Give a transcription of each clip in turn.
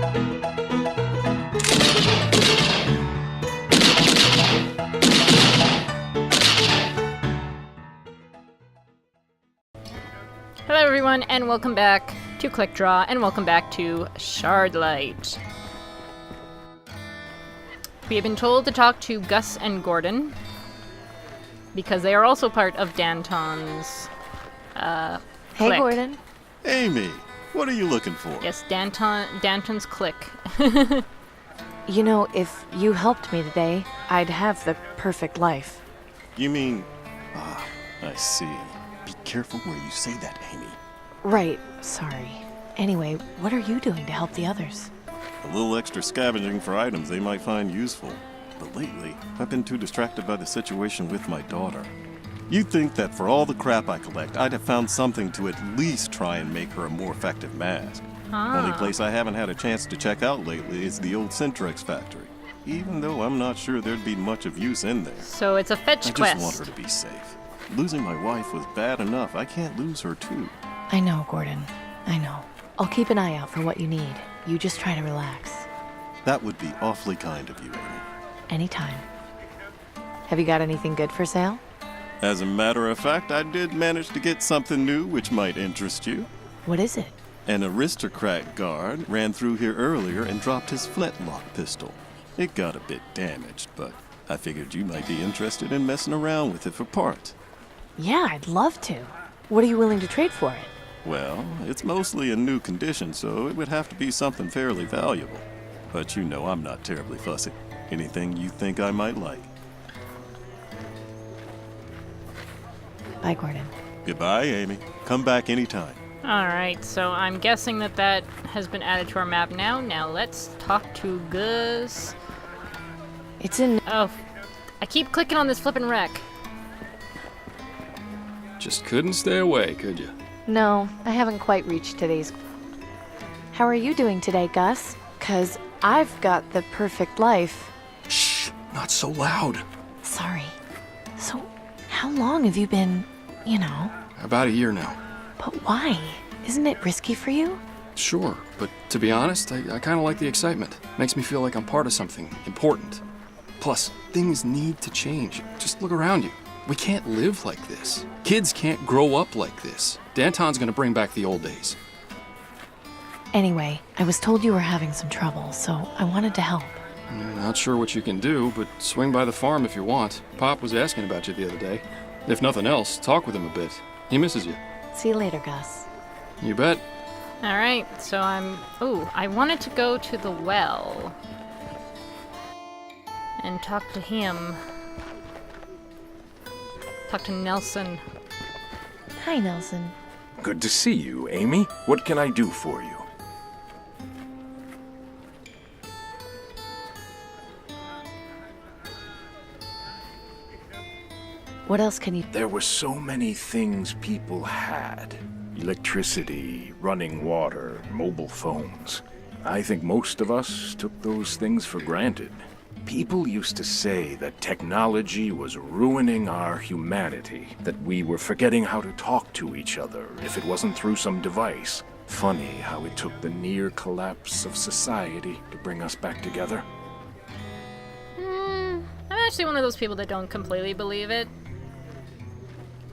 Hello everyone, and welcome back to Clickdraw, and welcome back to Shardlight. We have been told to talk to Gus and Gordon, because they are also part of Danton's, Hey, clique. Gordon. Amy, what are you looking for? Yes, Danton's clique. You know, if you helped me today, I'd have the perfect life. You mean... Ah, I see. Be careful where you say that, Amy. Right, sorry. Anyway, what are you doing to help the others? A little extra scavenging for items they might find useful. But lately, I've been too distracted by the situation with my daughter. You'd think that for all the crap I collect, I'd have found something to at least try and make her a more effective mask. Only place I haven't had a chance to check out lately is the old Centrex factory. Even though I'm not sure there'd be much of use in there. So it's a fetch quest. I just want her to be safe. Losing my wife was bad enough. I can't lose her too. I know, Gordon. I know. I'll keep an eye out for what you need. You just try to relax. That would be awfully kind of you, Amy. Anytime. Have you got anything good for sale? As a matter of fact, I did manage to get something new which might interest you. What is it? An aristocrat guard ran through here earlier and dropped his flintlock pistol. It got a bit damaged, but I figured you might be interested in messing around with it for parts. Yeah, I'd love to. What are you willing to trade for it? Well, it's mostly in new condition, so it would have to be something fairly valuable. But you know I'm not terribly fussy. Anything you think I might like. Bye, Gordon. Goodbye, Amy. Come back anytime. Alright, so I'm guessing that has been added to our map now. Now let's talk to Gus. It's in... Oh, I keep clicking on this flippin' wreck. Just couldn't stay away, could you? No, I haven't quite reached today's... How are you doing today, Gus? 'Cause I've got the perfect life. Shh, not so loud. Sorry. So, how long have you been, you know? About a year now. But why? Isn't it risky for you? Sure, but to be honest, I kind of like the excitement. Makes me feel like I'm part of something important. Plus, things need to change. Just look around you. We can't live like this. Kids can't grow up like this. Danton's gonna bring back the old days. Anyway, I was told you were having some trouble, so I wanted to help. Not sure what you can do, but swing by the farm if you want. Pop was asking about you the other day. If nothing else, talk with him a bit. He misses you. See you later, Gus. You bet. Alright, so I wanted to go to the well and talk to him. Talk to Nelson. Hi, Nelson. Good to see you, Amy. What can I do for you? What else can you... There were so many things people had. Electricity, running water, mobile phones. I think most of us took those things for granted. People used to say that technology was ruining our humanity, that we were forgetting how to talk to each other if it wasn't through some device. Funny how it took the near collapse of society to bring us back together. I'm actually one of those people that don't completely believe it.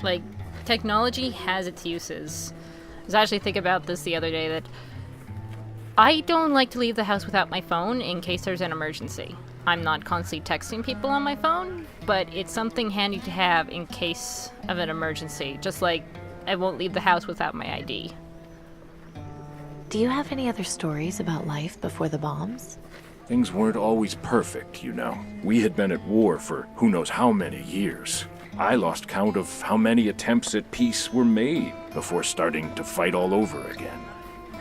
Like, technology has its uses. I was actually thinking about this the other day that I don't like to leave the house without my phone in case there's an emergency. I'm not constantly texting people on my phone, but it's something handy to have in case of an emergency. Just like I won't leave the house without my ID. Do you have any other stories about life before the bombs? Things weren't always perfect, you know. We had been at war for who knows how many years. I lost count of how many attempts at peace were made before starting to fight all over again.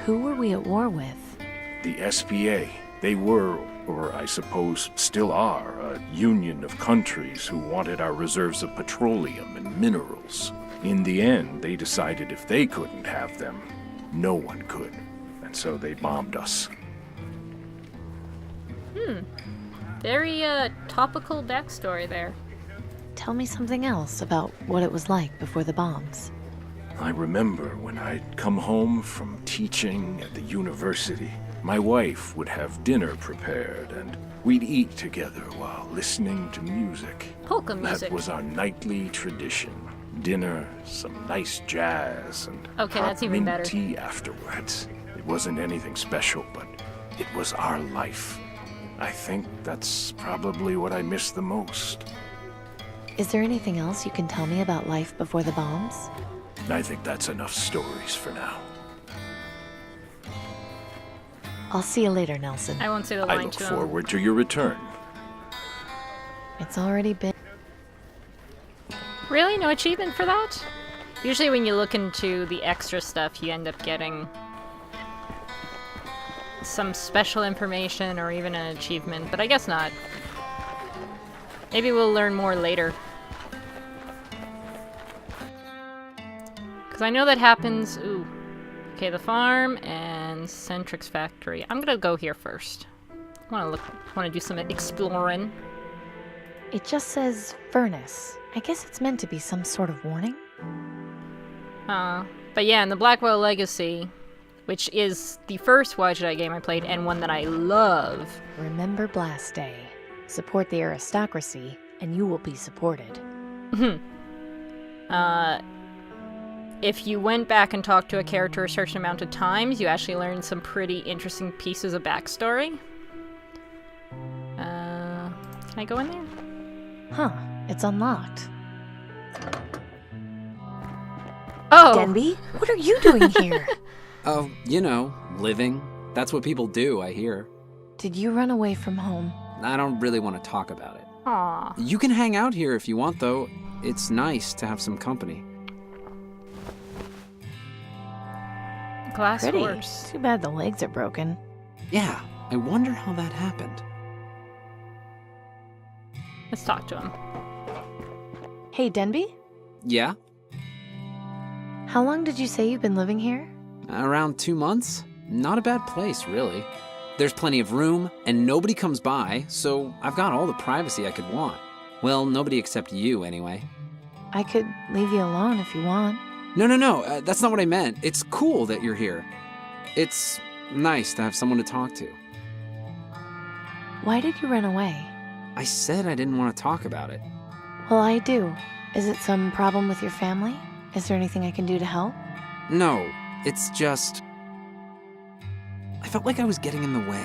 Who were we at war with? The SPA. They were, or I suppose still are, a union of countries who wanted our reserves of petroleum and minerals. In the end, they decided if they couldn't have them, no one could. And so they bombed us. Very, topical backstory there. Tell me something else about what it was like before the bombs. I remember when I'd come home from teaching at the university. My wife would have dinner prepared, and we'd eat together while listening to music. Polka music. That was our nightly tradition. Dinner, some nice jazz, and Okay, hot that's even mint better. tea afterwards. It wasn't anything special, but it was our life. I think that's probably what I miss the most. Is there anything else you can tell me about life before the bombs? I think that's enough stories for now. I'll see you later, Nelson. I won't say the I line look to him. forward to your return. It's already been... Really? No achievement for that? Usually when you look into the extra stuff, you end up getting some special information or even an achievement, but I guess not. Maybe we'll learn more later. Because I know that happens... Ooh. Okay, the farm and Centric's factory. I'm gonna go here first. I want to do some exploring. It just says furnace. I guess it's meant to be some sort of warning. But yeah, in the Blackwell Legacy, which is the first Why Jedi game I played and one that I love. Remember Blast Day. Support the aristocracy, and you will be supported. If you went back and talked to a character a certain amount of times, you actually learned some pretty interesting pieces of backstory. Can I go in there? Huh, it's unlocked. Oh! Denby, what are you doing here? Oh, you know, living. That's what people do, I hear. Did you run away from home? I don't really want to talk about it. Aw. You can hang out here if you want, though. It's nice to have some company. Glass Pretty. horse. Too bad the legs are broken. Yeah, I wonder how that happened. Let's talk to him. Hey, Denby? Yeah? How long did you say you've been living here? Around 2 months? Not a bad place, really. There's plenty of room, and nobody comes by, so I've got all the privacy I could want. Well, nobody except you, anyway. I could leave you alone if you want. No, that's not what I meant. It's cool that you're here. It's nice to have someone to talk to. Why did you run away? I said I didn't want to talk about it. Well, I do. Is it some problem with your family? Is there anything I can do to help? No, it's just... I felt like I was getting in the way.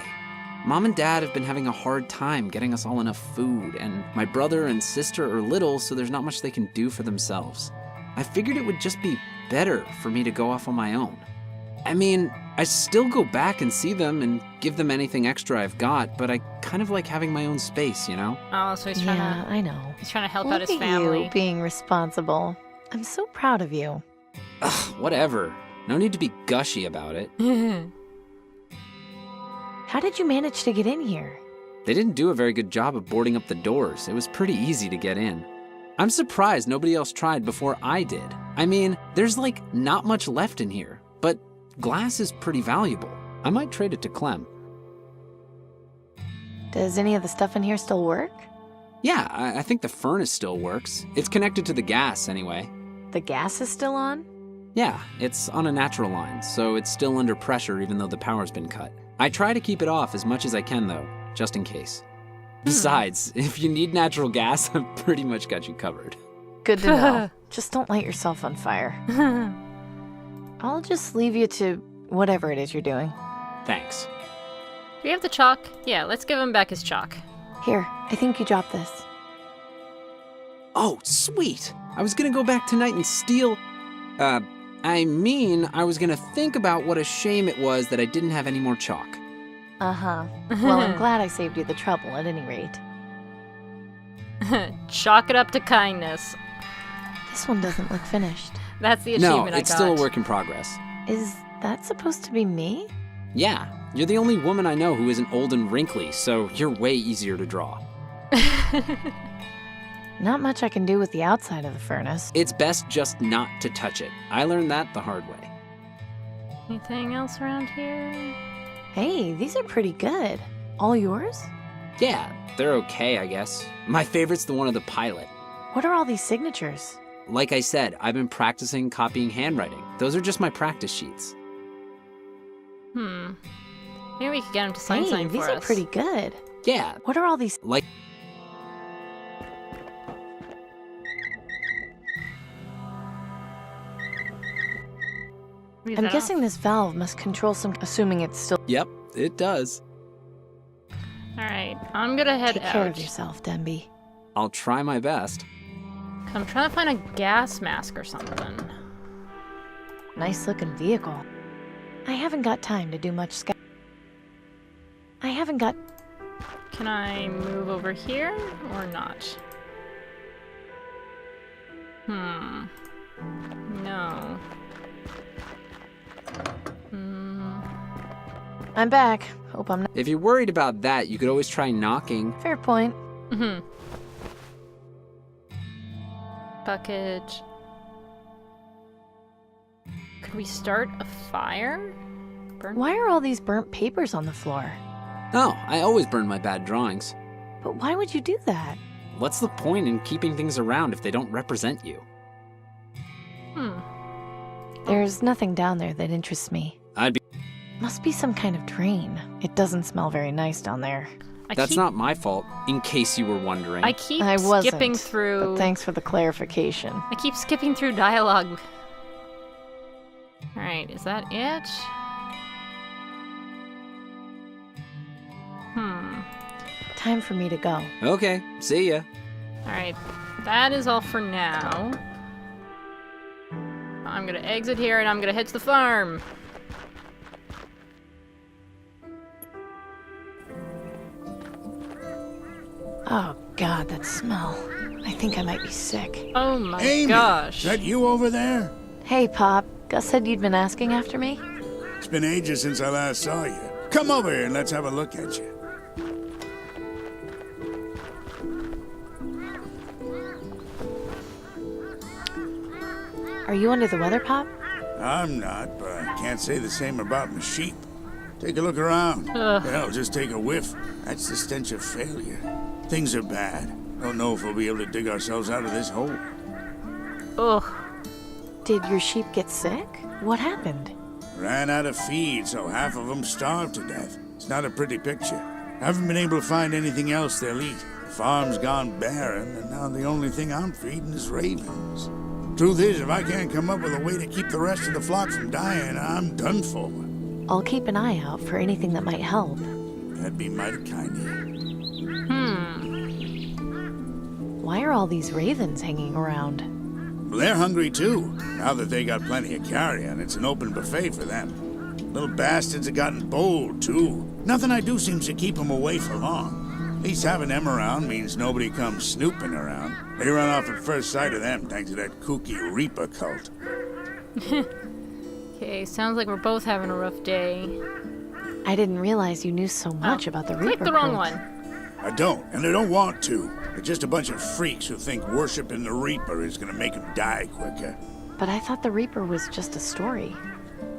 Mom and Dad have been having a hard time getting us all enough food, and my brother and sister are little, so there's not much they can do for themselves. I figured it would just be better for me to go off on my own. I mean, I still go back and see them and give them anything extra I've got, but I kind of like having my own space, you know? Oh, so he's trying Yeah, I know. he's trying to help Look out his at family. you being responsible. I'm so proud of you. Ugh, whatever. No need to be gushy about it. How did you manage to get in here? They didn't do a very good job of boarding up the doors. It was pretty easy to get in. I'm surprised nobody else tried before I did. I mean, there's like not much left in here, but glass is pretty valuable. I might trade it to Clem. Does any of the stuff in here still work? Yeah, I think the furnace still works. It's connected to the gas anyway. The gas is still on? Yeah, it's on a natural line, so it's still under pressure even though the power's been cut. I try to keep it off as much as I can though, just in case. Besides, if you need natural gas, I've pretty much got you covered. Good to know. Just don't light yourself on fire. I'll just leave you to whatever it is you're doing. Thanks. Do you have the chalk? Yeah, let's give him back his chalk. Here, I think you dropped this. Oh, sweet! I was gonna go back tonight and steal... I was gonna think about what a shame it was that I didn't have any more chalk. Uh-huh. Well, I'm glad I saved you the trouble at any rate. Chalk it up to kindness. This one doesn't look finished. That's the No, achievement I got. it's still a work in progress. Is that supposed to be me? Yeah, you're the only woman I know who isn't old and wrinkly, so you're way easier to draw. Not much I can do with the outside of the furnace. It's best just not to touch it. I learned that the hard way. Anything else around here? Hey, these are pretty good. All yours? Yeah, they're okay, I guess. My favorite's the one of the pilot. What are all these signatures? Like I said, I've been practicing copying handwriting. Those are just my practice sheets. Maybe we could get him to sign Hey, something these for are us. pretty good. Yeah, What are all these? like Read I'm that guessing off. this valve must control some. Assuming it's still. yep, it does. All right, I'm gonna head Take out. care of yourself, Denby. I'll try my best. I'm trying to find a gas mask or something. Nice looking vehicle. I haven't got time to do much I haven't got. Can I move over here or not? No. I'm back. Hope I'm not. If you're worried about that, you could always try knocking. Fair point. Buckage. Could we start a fire? Burn? Why are all these burnt papers on the floor? Oh, I always burn my bad drawings. But why would you do that? What's the point in keeping things around if they don't represent you? There's nothing down there that interests me. I'd be. Must be some kind of drain. It doesn't smell very nice down there. That's not my fault, in case you were wondering. I keep I wasn't. skipping through. But thanks for the clarification. I keep skipping through dialogue. Alright, is that it? Time for me to go. Okay, see ya. Alright, that is all for now. I'm gonna exit here and I'm gonna head to the farm. Oh god, that smell. I think I might be sick. Oh my Amy, gosh. is that you over there? Hey, Pop. Gus said you'd been asking after me? It's been ages since I last saw you. Come over here and let's have a look at you. Are you under the weather, Pop? I'm not, but I can't say the same about my sheep. Take a look around. Ugh. Hell, just take a whiff. That's the stench of failure. Things are bad. Don't know if we'll be able to dig ourselves out of this hole. Ugh. Did your sheep get sick? What happened? Ran out of feed, so half of them starved to death. It's not a pretty picture. Haven't been able to find anything else they'll eat. The farm's gone barren, and now the only thing I'm feeding is ravens. Truth is, if I can't come up with a way to keep the rest of the flock from dying, I'm done for. I'll keep an eye out for anything that might help. That'd be mighty kind of you. Why are all these ravens hanging around? Well, they're hungry too. Now that they got plenty of carrion, it's an open buffet for them. Little bastards have gotten bold too. Nothing I do seems to keep them away for long. At least having them around means nobody comes snooping around. They run off at first sight of them thanks to that kooky Reaper cult. Okay, sounds like we're both having a rough day. I didn't realize you knew so much about the Reaper Click the wrong cult. one. I don't, and I don't want to. They're just a bunch of freaks who think worshiping the Reaper is gonna make them die quicker. But I thought the Reaper was just a story.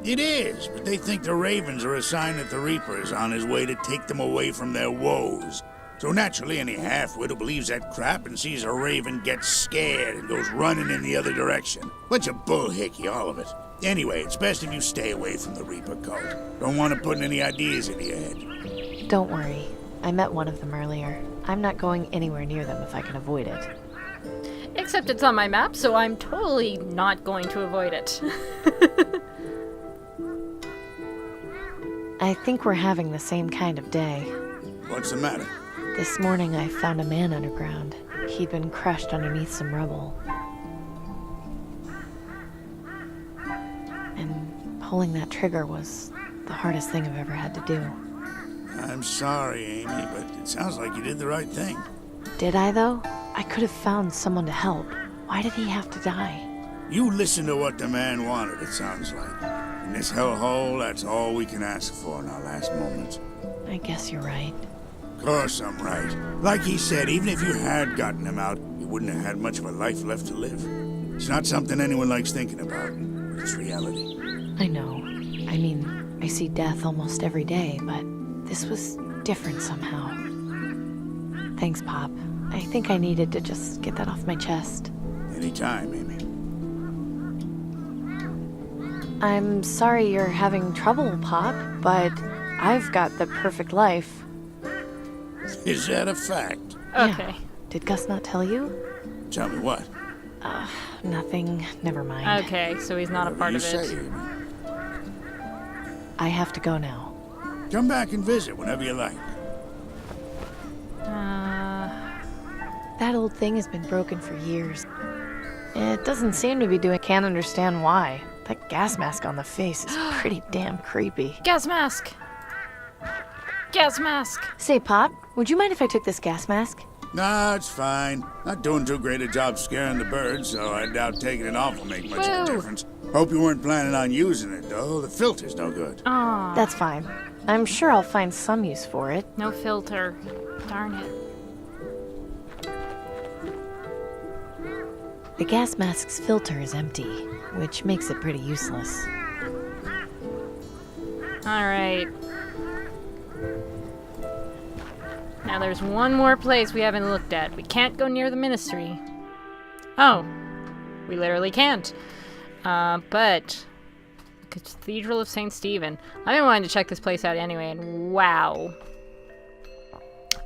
It is, but they think the ravens are a sign that the Reaper is on his way to take them away from their woes. So naturally, any half-wit who believes that crap and sees a raven gets scared and goes running in the other direction. Bunch of bullhickey, all of it. Anyway, it's best if you stay away from the Reaper cult. Don't want to put any ideas in your head. Don't worry. I met one of them earlier. I'm not going anywhere near them if I can avoid it. Except it's on my map, so I'm totally not going to avoid it. I think we're having the same kind of day. What's the matter? This morning I found a man underground. He'd been crushed underneath some rubble. And pulling that trigger was the hardest thing I've ever had to do. I'm sorry, Amy, but it sounds like you did the right thing. Did I, though? I could have found someone to help. Why did he have to die? You listened to what the man wanted, it sounds like. In this hellhole, that's all we can ask for in our last moments. I guess you're right. Of course I'm right. Like he said, even if you had gotten him out, you wouldn't have had much of a life left to live. It's not something anyone likes thinking about, but it's reality. I know. I mean, I see death almost every day, but this was different somehow. Thanks, Pop. I think I needed to just get that off my chest. Anytime, Amy. I'm sorry you're having trouble, Pop, but I've got the perfect life. Is that a fact? Okay. Yeah. Did Gus not tell you? Tell me what. Nothing. Never mind. Okay, so he's not a part You of it. say. I have to go now. Come back and visit whenever you like. That old thing has been broken for years. It doesn't seem to be doing. Can't understand why. That gas mask on the face is pretty damn creepy. Gas mask! Gas mask! Say, Pop, would you mind if I took this gas mask? Nah, it's fine. Not doing too great a job scaring the birds, so I doubt taking it off will make much of a Whoa. difference. Hope you weren't planning on using it, though. The filter's no good. Aw, That's fine. I'm sure I'll find some use for it. no filter. Darn it. The gas mask's filter is empty, which makes it pretty useless. Alright. Now there's one more place we haven't looked at. We can't go near the ministry. Oh. We literally can't. But... Cathedral of St. Stephen. I've been wanting to check this place out anyway, and wow.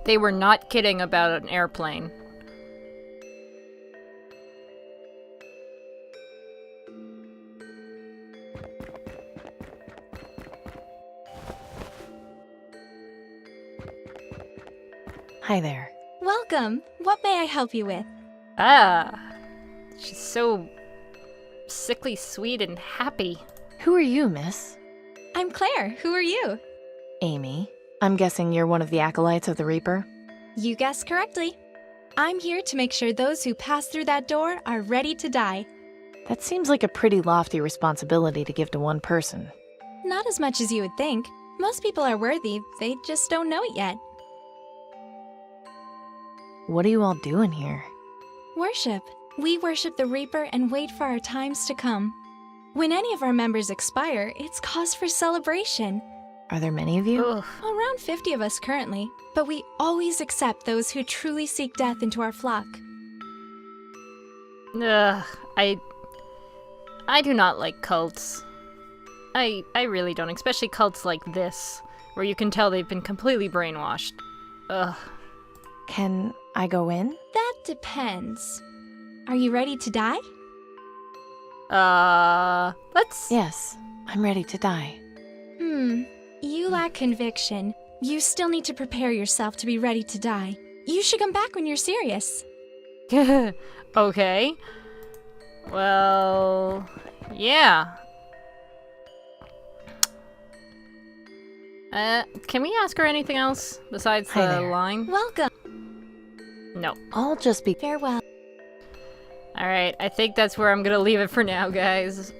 They were not kidding about an airplane. Hi there. Welcome. What may I help you with? Ah. She's so sickly sweet and happy. Who are you, miss? I'm Claire. Who are you? Amy. I'm guessing you're one of the acolytes of the Reaper? You guessed correctly. I'm here to make sure those who pass through that door are ready to die. That seems like a pretty lofty responsibility to give to one person. Not as much as you would think. Most people are worthy, they just don't know it yet. What are you all doing here? Worship. We worship the Reaper and wait for our times to come. When any of our members expire, it's cause for celebration. Are there many of you? Ugh. Around 50 of us currently, but we always accept those who truly seek death into our flock. Ugh. I do not like cults. I really don't, especially cults like this, where you can tell they've been completely brainwashed. Ugh. Can I go in? That depends. Are you ready to die? Let's... Yes, I'm ready to die. You lack conviction. You still need to prepare yourself to be ready to die. You should come back when you're serious. Okay. Well... Yeah. Can we ask her anything else besides Hi the there. line? Welcome. No. I'll just be. Farewell. Alright, I think that's where I'm gonna leave it for now, guys.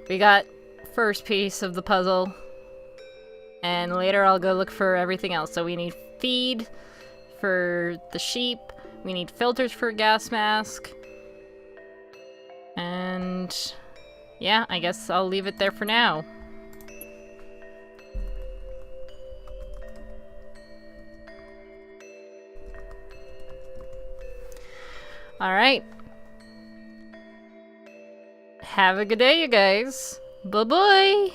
We got first piece of the puzzle. And later I'll go look for everything else. So we need feed for the sheep. We need filters for a gas mask. And... yeah, I guess I'll leave it there for now. Alright. Have a good day, you guys. Bye-bye.